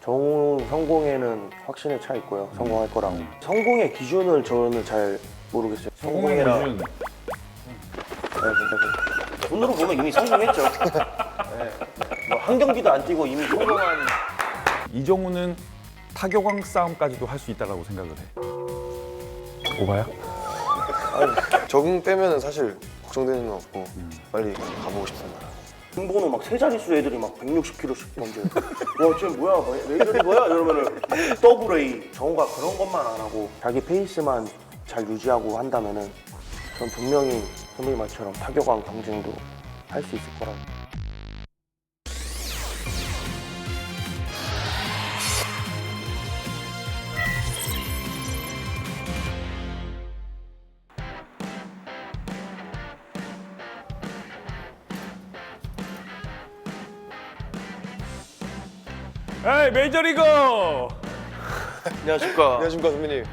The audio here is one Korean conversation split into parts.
정우 성공에는 확신에 차 있고요. 성공할 거라고. 성공의 기준을 저는 잘 모르겠어요. 성공이랑 기준. 돈으로 보면 이미 성공했죠. 네. 뭐한 경기도 안 뛰고 이미 성공한. 이정우는 타격왕 싸움까지도 할 수 있다고 생각을 해. 오바야? 적응 빼면은 사실 걱정되는 건 없고 빨리 가보고 싶습니다. 등번호 막 세 자릿수 애들이 막 160kg씩 던져요. 와, 쟤 뭐야? 왜 이러는 거야? 이러면은 더블 A. 정우가 그런 것만 안 하고 자기 페이스만 잘 유지하고 한다면은 전 분명히 선배님 말처럼 타격왕 경쟁도 할 수 있을 거라고. 에이 메이저리거! 안녕하십니까. 안녕하십니까 선배님.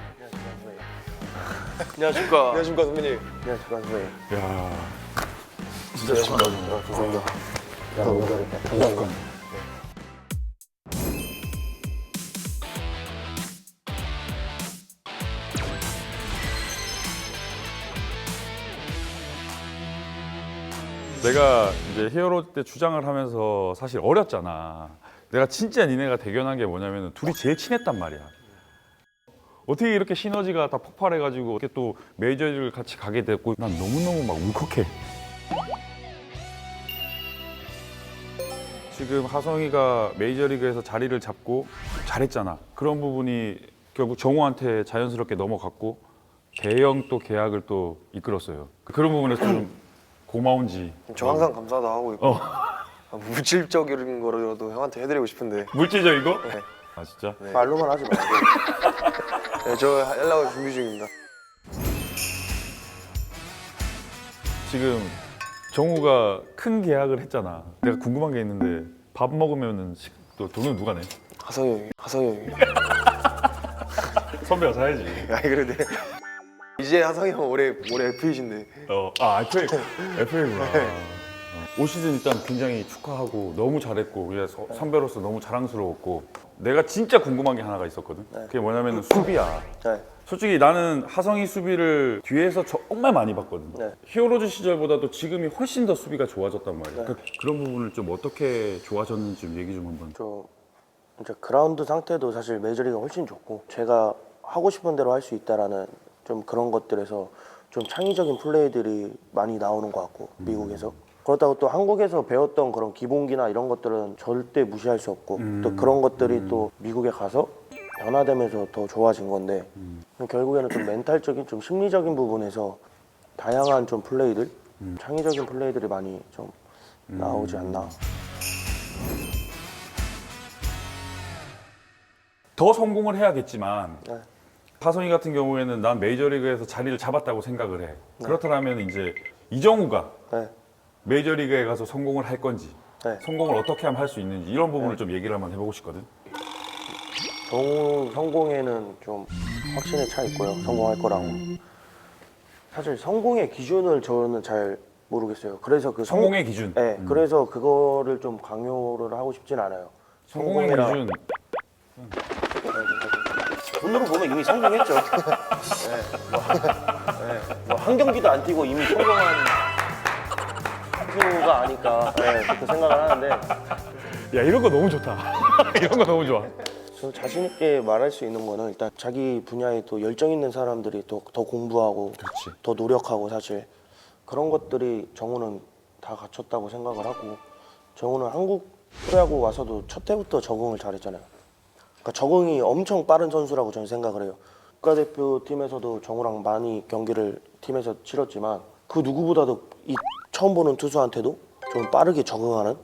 안녕하십니까. 안녕하십니까 선배님. 안녕하십니까 선배님. 야 진짜 잘한다. 죄송합니다. 감사합니다. 내가 이제 히어로 때 주장을 하면서 사실 어렸잖아. 내가 진짜 니네가 대견한 게 뭐냐면 둘이 제일 친했단 말이야. 어떻게 이렇게 시너지가 다 폭발해가지고 어떻게 또 메이저리그를 같이 가게 됐고 난 너무너무 막 울컥해. 지금 하성이가 메이저리그에서 자리를 잡고 잘했잖아. 그런 부분이 결국 정우한테 자연스럽게 넘어갔고 대형 또 계약을 또 이끌었어요. 그런 부분에서 좀 고마운지. 저 항상 감사도 하고 있고 물질적인 거라도 형한테 해드리고 싶은데. 물질적이고? 네. 아 진짜? 네. 말로만 하지 말고. 네, 저 하려고 준비 중입니다. 지금 정우가 큰 계약을 했잖아. 내가 궁금한 게 있는데 밥 먹으면은 또 돈은 누가 내? 하성이 형이. 하성이 형이. 선배가 사야지. 아니 그래도 이제 하성이 형 올해 F1이신데. FA구나. 올 시즌 일단 굉장히 축하하고 너무 잘했고 그래서 선배로서 너무 자랑스러웠고 내가 진짜 궁금한 게 하나가 있었거든. 그게 뭐냐면 수비야. 네. 솔직히 나는 하성이 수비를 뒤에서 정말 많이 봤거든. 네. 히어로즈 시절보다도 지금이 훨씬 더 수비가 좋아졌단 말이야. 그런 부분을 좀 어떻게 좋아졌는지 좀 얘기 좀 한번. 좀 이제 그라운드 상태도 사실 메이저리가 훨씬 좋고 제가 하고 싶은 대로 할 수 있다라는 좀 그런 것들에서 좀 창의적인 플레이들이 많이 나오는 것 같고 미국에서 그렇다고 또 한국에서 배웠던 그런 기본기나 이런 것들은 절대 무시할 수 없고 또 그런 것들이 또 미국에 가서 변화되면서 더 좋아진 건데 결국에는 좀 멘탈적인 좀 심리적인 부분에서 다양한 좀 플레이들 창의적인 플레이들이 많이 좀 나오지 않나. 더 성공을 해야겠지만 네. 하성이 같은 경우에는 난 메이저리그에서 자리를 잡았다고 생각을 해. 그렇다면 이제 이정우가 네. 메이저리그에 가서 성공을 할 건지 네. 성공을 어떻게 하면 할 수 있는지 이런 부분을 좀 얘기를 한번 해보고 싶거든. 정우 성공에는 좀 확신에 차 있고요. 성공할 거라고. 사실 성공의 기준을 저는 잘 모르겠어요. 그래서 그 성공의 기준. 네, 그래서 그거를 좀 강요를 하고 싶진 않아요. 성공의 성공이라- 기준. 돈으로 보면 이미 성공했죠. 뭐한 경기도 안 뛰고 이미 성공한 프로가 아닐까 그렇게 생각을 하는데 야 이런 거 너무 좋다. 이런 거 너무 좋아. 저 자신 있게 말할 수 있는 거는 일단 자기 분야에 또 열정 있는 사람들이 더 공부하고 그렇지. 더 노력하고 사실 그런 것들이 정우는 다 갖췄다고 생각을 하고 정우는 한국 프로야구 와서도 첫 해부터 적응을 잘했잖아요. 그러니까 적응이 엄청 빠른 선수라고 저는 생각을 해요. 국가대표팀에서도 정우랑 많이 경기를 팀에서 치렀지만 그 누구보다도 이 처음 보는 투수한테도 좀 빠르게 적응하는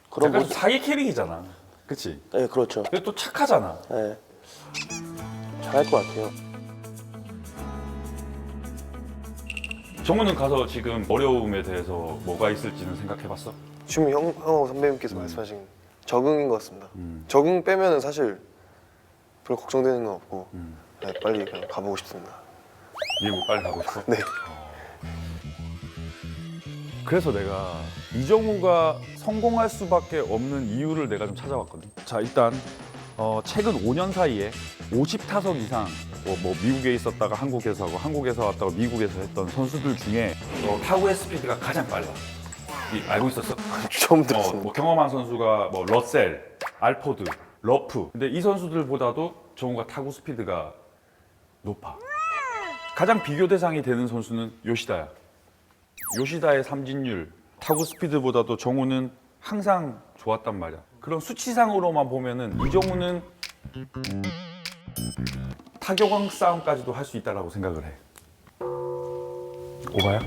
그런 약간 모습. 사기 캐릭이잖아. 그렇지. 네, 그렇죠. 근데 또 착하잖아. 네. 잘할 것 같아요. 정우는 가서 지금 어려움에 대해서 뭐가 있을지는 생각해봤어? 지금 형하고 선배님께서 말씀하신 적응인 것 같습니다. 적응 빼면은 사실 별 걱정되는 건 없고 네, 빨리 그냥 가보고 싶습니다. 미국 빨리 가고 싶어? 네. 그래서 내가 이정우가 성공할 수밖에 없는 이유를 내가 좀 찾아봤거든. 자 일단 최근 5년 사이에 50타석 이상 뭐 미국에 있었다가 한국에서 하고 한국에서 왔다가 미국에서 했던 선수들 중에 타구의 스피드가 가장 빨라. 알고 있었어? 처음 들었습니다. 뭐 경험한 선수가 뭐 러셀, 알포드, 러프. 근데 이 선수들보다도 정우가 타구 스피드가 높아. 가장 비교 대상이 되는 선수는 요시다야. 요시다의 삼진율, 타구 스피드보다도 정우는 항상 좋았단 말이야. 그런 수치상으로만 보면은 이정우는 타격왕 싸움까지도 할 수 있다라고 생각을 해. 오바야?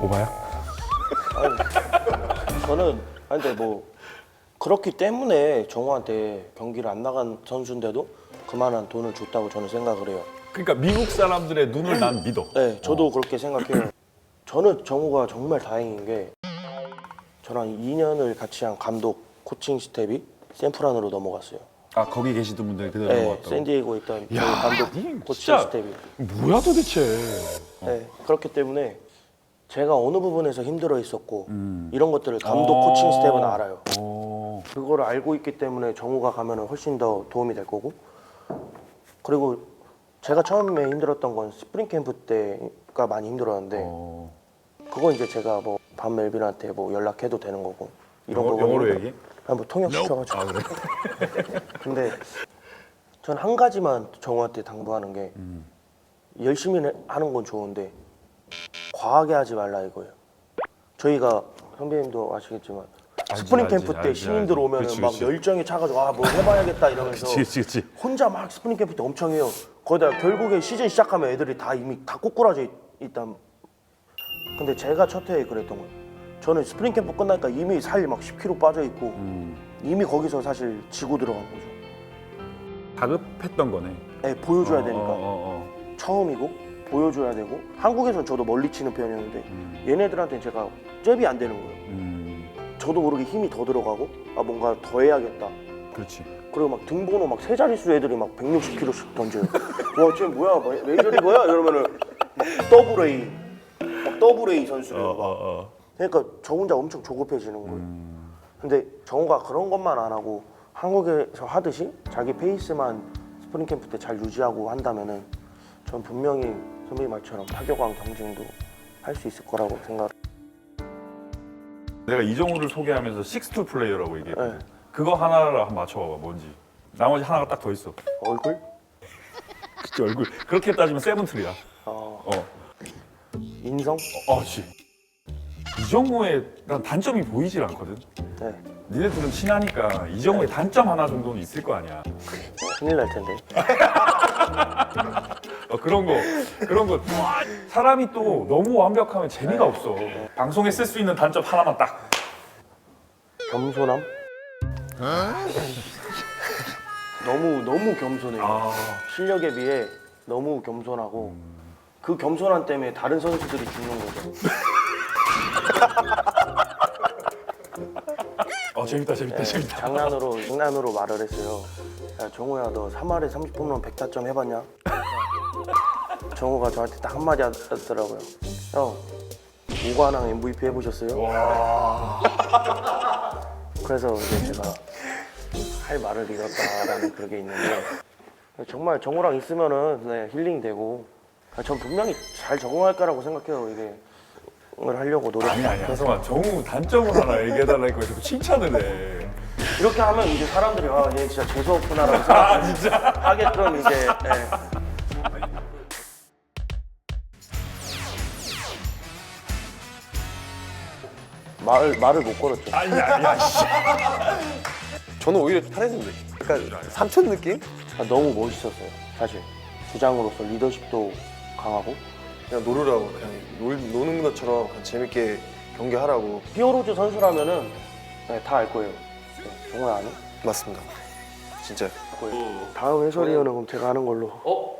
오바야? 저는 근데 뭐 그렇기 때문에 정우한테 경기를 안 나간 선수인데도 그만한 돈을 줬다고 저는 생각을 해요. 그러니까 미국 사람들의 눈을 난 믿어. 네, 저도 그렇게 생각해요. 저는 정우가 정말 다행인 게 저랑 2년을 같이 한 감독 코칭 스텝이 샌프란으로 넘어갔어요. 아 거기 계시던 분들 그대로 네, 넘어갔다고? 샌디에고에 있던 저희 야, 감독 님 코칭 진짜 스텝이. 뭐야 도대체? 네, 그렇기 때문에 제가 어느 부분에서 힘들어 있었고 이런 것들을 감독 코칭 스텝은 알아요. 그거를 알고 있기 때문에 정우가 가면은 훨씬 더 도움이 될 거고, 그리고 제가 처음에 힘들었던 건 스프링 캠프 때가 많이 힘들었는데 그거 이제 제가 뭐 반 멜빈한테 뭐 연락해도 되는 거고 이런 거 영어로 얘기? 뭐 통역 시켜가지고. 아 그래? 근데 전 한 가지만 정우한테 당부하는 게 열심히 하는 건 좋은데 과하게 하지 말라 이거예요. 저희가 선배님도 아시겠지만 스프링 캠프 때 알지, 신인들 알지. 오면은 그치, 막 그치. 열정이 차가지고 아 뭐 해봐야겠다 이러면서 그치. 혼자 막 스프링 캠프 때 엄청 해요. 거기다 결국에 시즌 시작하면 애들이 다 이미 다 꼬꾸라져 있단. 근데 제가 첫 해에 그랬던 거예요. 저는 스프링 캠프 끝나니까 이미 살이 막 10kg 빠져 있고 이미 거기서 사실 지고 들어간 거죠. 다급했던 거네. 네, 보여줘야 되니까. 어. 처음이고 보여줘야 되고 한국에서는 저도 멀리 치는 편이었는데 얘네들한테는 제가 잽이 안 되는 거예요. 저도 모르게 힘이 더 들어가고 아 뭔가 더 해야겠다. 그렇지. 그리고 막 등번호 막 세 자릿수 애들이 막 160kg씩 던져요. 와 쟤 뭐야 메이저리거야? 이러면은 막 더블 A 막 더블 A 선수래요. 막. 그러니까 저 혼자 엄청 조급해지는 거예요. 근데 정우가 그런 것만 안 하고 한국에서 하듯이 자기 페이스만 스프링 캠프 때 잘 유지하고 한다면은 전 분명히 선배님 말처럼 타격왕 경쟁도 할 수 있을 거라고 생각. 내가 이정우를 소개하면서 식스툴 플레이어라고 얘기해. 네. 그거 하나를 한번 맞춰봐봐 뭔지. 나머지 하나가 딱 더 있어. 얼굴? 그치 얼굴. 그렇게 따지면 세븐툴이야. 어, 어. 인성? 그렇지. 이정우의 난 단점이 보이질 않거든. 네. 니네들은 친하니까 이정우의 단점 하나 정도는 있을 거 아니야. 큰일 날 텐데. 그런 거 사람이 또 너무 완벽하면 재미가 없어. 방송에 쓸 수 있는 단점 하나만 딱. 겸손함? 너무 겸손해요. 실력에 비해 너무 겸손하고 그 겸손함 때문에 다른 선수들이 죽는 거죠. 재밌다. 장난으로 말을 했어요. 야 정우야 너 3할에 30홈런 100타점 해봤냐? 정우가 저한테 딱 한마디 하더라고요. 형 오관왕 MVP 해보셨어요? 그래서 이제 제가 할 말을 잃었다라는 그게 있는데 정말 정우랑 있으면은 네, 힐링되고 전 분명히 잘 적응할 거라고 생각해요. 이게 을 하려고 아니야. 노력해서 잠깐만 정우 단점을 하나 얘기해달라니까 자꾸 칭찬을 해. 이렇게 하면 이제 사람들이 아 얘 진짜 재수 없구나라고 생각 진짜? 하게끔 이제 네. 말을 못 걸었죠. 아니야. 저는 오히려 편했는데 약간 삼촌 느낌? 아, 너무 멋있었어요. 사실 주장으로서 리더십도 강하고 그냥 놀으라고 그냥 노는 것처럼 그냥 재밌게 경기하라고. 히어로즈 선수라면은 네, 다 알 거예요. 네, 정말 아니? 맞습니다. 진짜. 다음 해설위원은 그럼 제가 하는 걸로. 어?